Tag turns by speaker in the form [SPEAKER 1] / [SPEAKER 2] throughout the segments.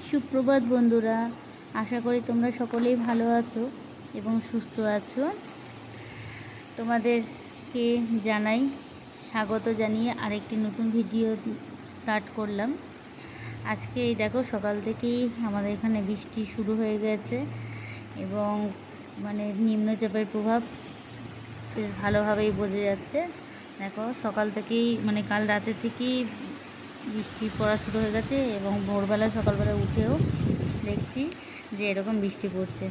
[SPEAKER 1] সুপ্রভাত বন্ধুরা, আশা করি তোমরা সকলেই ভালো আছো এবং সুস্থ আছো। তোমাদেরকে জানাই স্বাগত জানিয়ে আরেকটি নতুন ভিডিও স্টার্ট করলাম। আজকে এই দেখো সকাল থেকেই আমাদের এখানে বৃষ্টি শুরু হয়ে গেছে এবং নিম্নচাপের প্রভাব বেশ ভালোভাবেই বোঝা যাচ্ছে। দেখো সকাল থেকেই কাল রাতে থেকেই বৃষ্টি পড়া শুরু হয়ে গেছে এবং ভোরবেলা সকালবেলা উঠেও দেখছি যে এরকম বৃষ্টি পড়ছে,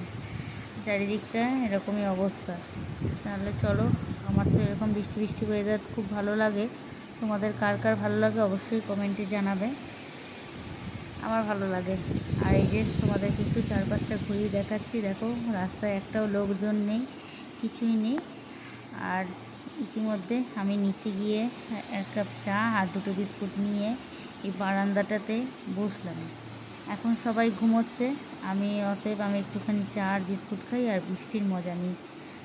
[SPEAKER 1] চারিদিকটা এরকমই অবস্থা। তাহলে চলো, আমার তো এরকম বৃষ্টি বৃষ্টি ওয়েদার খুব ভালো লাগে। তোমাদের কার কার ভালো লাগে অবশ্যই কমেন্টে জানাবে। আমার ভালো লাগে। আর এই যে তোমাদেরকে একটু চারপাশটা ঘুরিয়ে দেখাচ্ছি। দেখো রাস্তায় একটাও লোকজন নেই, কিছুই নেই। আর ইতিমধ্যে আমি নিচে গিয়ে এক কাপ চা আর দুটো বিস্কুট নিয়ে এই বারান্দাটাতে বসলাম। এখন সবাই ঘুমোচ্ছে, অতএব আমি একটুখানি চা আর বিস্কুট খাই আর বৃষ্টির মজা নিই।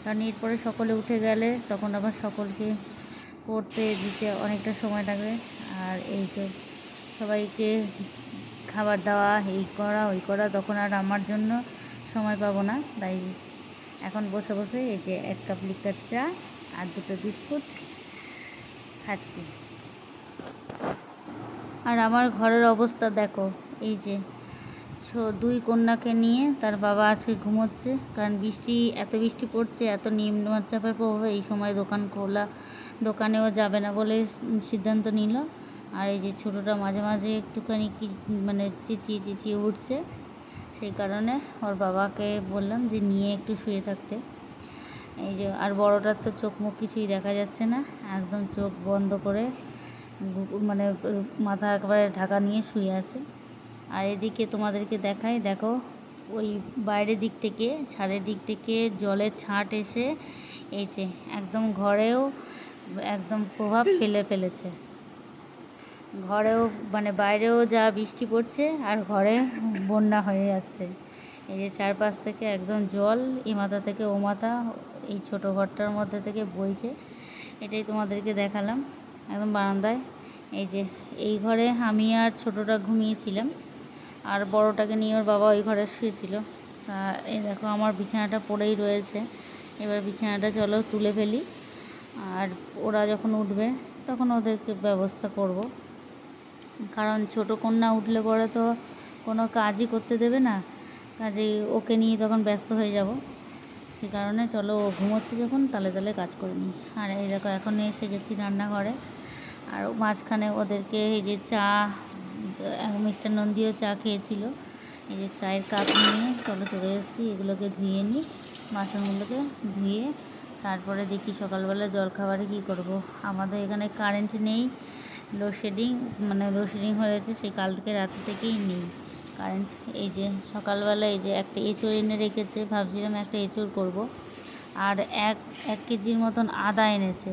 [SPEAKER 1] কারণ এরপরে সকলে উঠে গেলে তখন আবার সকলকে করতে দিতে অনেকটা সময় লাগবে। আর এই যে সবাইকে খাবার দেওয়া, এই করা ওই করা, তখন আর আমার জন্য সময় পাবো না। তাই এখন বসে বসে এই যে এক কাপ লিকার চা আর দুটো বিস্কুট খাচ্ছি। আর আমার ঘরের অবস্থা দেখো, এই যে দুই কন্যাকে নিয়ে তার বাবা আজকে ঘুমোচ্ছে। কারণ এত বৃষ্টি পড়ছে, এত নিম্নচাপের প্রভাবে এই সময় দোকানেও যাবে না বলে সিদ্ধান্ত নিল। আর এই যে ছোটোটা মাঝে মাঝে একটুখানি চেঁচিয়ে উঠছে, সেই কারণে ওর বাবাকে বললাম যে নিয়ে একটু শুয়ে থাকতে। এই যে আর বড়টার তো চোখ মুখ কিছুই দেখা যাচ্ছে না, একদম চোখ বন্ধ করে মাথা একেবারে ঢাকা নিয়ে শুয়ে আছে। আর এদিকে তোমাদেরকে দেখাই, দেখো ওই বাইরের দিক থেকে, ছাদের দিক থেকে জলের ছাঁট এসে এই যে একদম ঘরেও একদম প্রভাব ফেলেছে। ঘরেও বাইরেও যা বৃষ্টি পড়ছে আর ঘরে বন্যা হয়ে যাচ্ছে। এই যে চারপাশ থেকে একদম জল, এই মাথা থেকে ও মাথা এই ছোটো ঘরটার মধ্যে থেকে বইছে। এটাই তোমাদেরকে দেখালাম একদম বারান্দায়। এই যে এই ঘরে আমি আর ছোটোটা ঘুমিয়েছিলাম, আর বড়টাকে নিয়ে ওর বাবা ওই ঘরে শুয়েছিল। তা এই দেখো আমার বিছানাটা পড়েই রয়েছে। এবার বিছানাটা চলো তুলে ফেলি, আর ওরা যখন উঠবে তখন ওদেরকে ব্যবস্থা করব। কারণ ছোটো কন্যা উঠলে পরে তো কোনো কাজই করতে দেবে না, কাজেই ওকে নিয়ে তখন ব্যস্ত হয়ে যাব। সে কারণে চলো, ও ঘুমোচ্ছে যখন তালে কাজ করে নিই। আর এই দেখো এখন এসে গেছি রান্নাঘরে। আর মাঝখানে ওদেরকে এই যে চা, মিষ্টান্ন দিয়েও চা খেয়েছিল। এই যে চায়ের কাপ নিয়ে চলে এসেছি, এগুলোকে ধুয়ে নিই, বাসনগুলোকে ধুয়ে তারপরে দেখি সকালবেলা জলখাবারে কী করব। আমাদের এখানে কারেন্ট নেই, লোডশেডিং হয়েছে, সেই কালকে রাতে থেকেই নেই কারেন্ট। এই যে সকালবেলা এই যে একটা এঁচড় এনে রেখেছে, ভাবছিলাম একটা এঁচড় করব। আর এক কেজির মতন আদা এনেছে,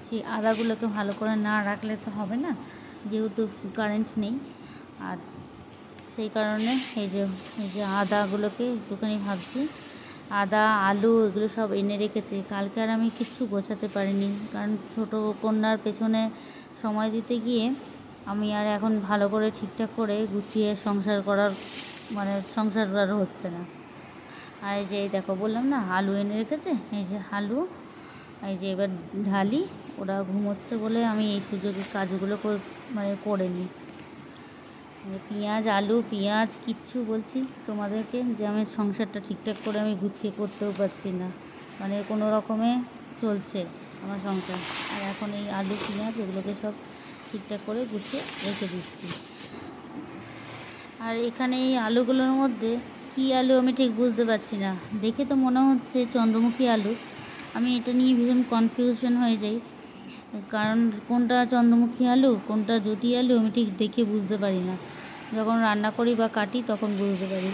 [SPEAKER 1] সেই আদাগুলোকে ভালো করে না রাখলে তো হবে না, যেহেতু কারেন্ট নেই। আর সেই কারণে এই যে আদাগুলোকে একটুখানি ভাবছি, আদা আলু এগুলো সব এনে রেখেছি। কালকে আর আমি কিচ্ছু গোছাতে পারিনি, কারণ ছোটো কন্যার পেছনে সময় দিতে গিয়ে আমি আর এখন ভালো করে ঠিকঠাক করে গুছিয়ে সংসার আর হচ্ছে না। আর এই যে দেখো বললাম না, আলু এনে রেখেছে, এই যে আলু, এই যে এবার ঢালি। ওরা ঘুমোচ্ছে বলে আমি এই সুযোগে কাজগুলো করে নিই। পেঁয়াজ কিচ্ছু বলছি তোমাদেরকে যে আমি সংসারটা ঠিকঠাক করে আমি গুছিয়ে করতেও পারছি না, কোনো রকমে চলছে আমার সংসার। আর এখন এই আলু পেঁয়াজ এগুলোকে সব ঠিকঠাক করে গুছিয়ে রেখে দিচ্ছি। আর এখানে এই আলুগুলোর মধ্যে কী আলু আমি ঠিক বুঝতে পারছি না, দেখে তো মনে হচ্ছে চন্দ্রমুখী আলু। আমি এটা নিয়ে ভীষণ কনফিউশন হয়ে যাই, কারণ কোনটা চন্দ্রমুখী আলু কোনটা জ্যোতি আলু আমি ঠিক দেখে বুঝতে পারি না। যখন রান্না করি বা কাটি তখন বুঝতে পারি।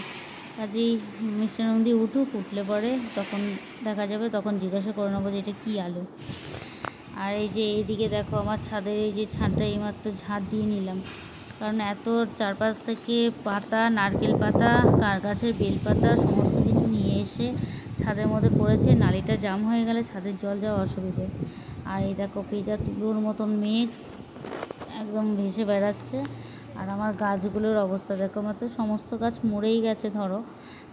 [SPEAKER 1] কাজেই মিষ্টান্ন দিয়ে উঠলে পরে তখন দেখা যাবে, তখন জিজ্ঞাসা করে নেবো যে এটা কী আলু। আর এই যে এইদিকে দেখো আমার ছাদের এই যে ছাদটা এইমাত্র ঝাঁট দিয়ে নিলাম, কারণ এত চারপাশ থেকে পাতা, নারকেল পাতা, গাছের বেলপাতা সমস্ত কিছু নিয়ে এসে ছাদের মধ্যে পড়েছে। নালিটা জাম হয়ে গেলে ছাদের জল যাওয়া অসুবিধে। আর এই দেখো পেঁজা তুলোর মতন মেঘ একদম ভেসে বেড়াচ্ছে। আর আমার গাছগুলোর অবস্থা দেখো, আমার তো সমস্ত গাছ মরেই গেছে। ধরো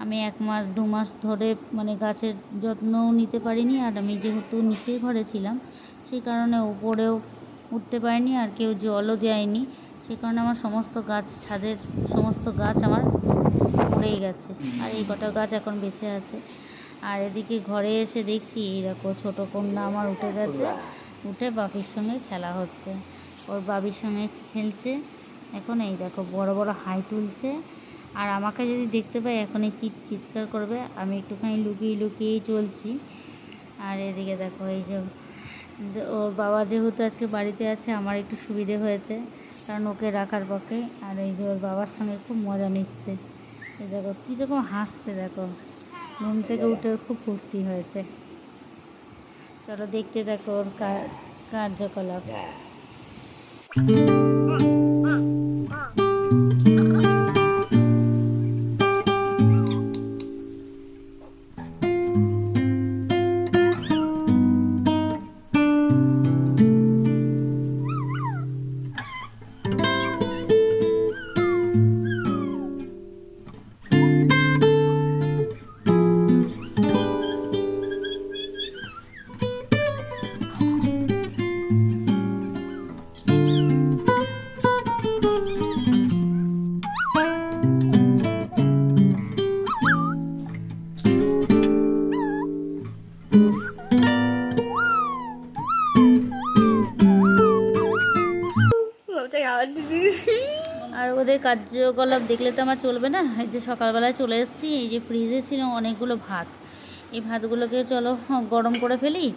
[SPEAKER 1] আমি 1 মাস 2 মাস ধরে মানে গাছের যত্নও নিতে পারিনি, আর আমি যেহেতু নিচের ঘরে ছিলাম সেই কারণে উপরেও উঠতে পারিনি, আর কেউ জলও দেয়নি। সে কারণে আমার সমস্ত গাছ, ছাদের সমস্ত গাছ আমার মরেই গেছে, আর এই কটা গাছ এখন বেঁচে আছে। আর এদিকে ঘরে এসে দেখছি এই দেখো ছোটো কন্যা আমার উঠে গেছে, উঠে বাপির সঙ্গে খেলা হচ্ছে, ওর বাবির সঙ্গে খেলছে এখন। এই দেখো বড় বড় হাই তুলছে, আর আমাকে যদি দেখতে পাই এখনই চিৎকার করবে। আমি একটুখানি লুকিয়ে লুকিয়েই চলছি। আর এদিকে দেখো এই যে ওর বাবা যেহেতু আজকে বাড়িতে আছে, আমার একটু সুবিধে হয়েছে কারণ ওকে রাখার পক্ষে। আর এই যে ওর বাবার সঙ্গে খুব মজা নিচ্ছে। এই দেখো কীরকম হাসছে, দেখো ঘুম থেকে উঠে ওর খুব ফুর্তি হয়েছে। চলো দেখতে দেখো ওর কার্যকলাপ। আর ওদের কার্যকলাপ দেখলে তো আমার চলবে না। এই যে সকালবেলায় চলে এসেছি, এই যে ফ্রিজে ছিল অনেকগুলো ভাত, এই ভাতগুলোকে চলো গরম করে ফেলি।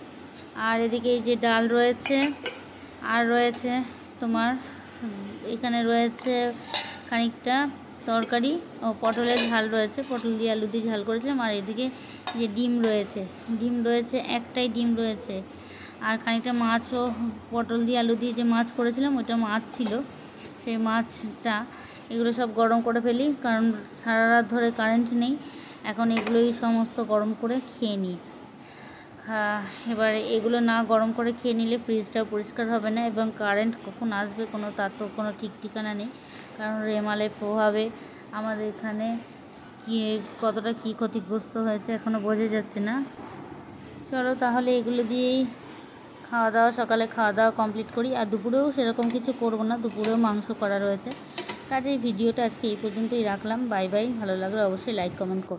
[SPEAKER 1] আর এদিকে এই যে ডাল রয়েছে, আর রয়েছে তোমার এখানে রয়েছে খানিকটা তরকারি ও পটলের ঝাল রয়েছে, পটল দিয়ে আলু দিয়ে ঝাল করেছিলাম। আর এদিকে যে ডিম রয়েছে, একটাই ডিম রয়েছে। আর খানিকটা মাছও, পটল দিয়ে আলু দিয়ে যে মাছ করেছিলাম ওইটা মাছ ছিল, সেই মাছটা। এগুলো সব গরম করে ফেলি কারণ সারা রাত ধরে কারেন্ট নেই, এখন এগুলোই সমস্ত গরম করে খেয়ে নিই। এবারে এগুলো না গরম করে খেয়ে নিলে ফ্রিজটাও পরিষ্কার হবে না, এবং কারেন্ট কখন আসবে তার তো কোনো ঠিক ঠিকানা নেই। কারণ রেমালের প্রভাবে আমাদের এখানে কতটা কী ক্ষতিগ্রস্ত হয়েছে এখনও বোঝা যাচ্ছে না। চলো তাহলে এগুলো দিয়েই সকালে খাওয়া দাওয়া কমপ্লিট করি। আর দুপুরেও সেরকম কিছু করব না, দুপুরেও মাংস করা রয়েছে। কাজেই ভিডিওটা আজকে এই পর্যন্তই রাখলাম। Bye bye. ভালো লাগলে অবশ্যই লাইক কমেন্ট করো।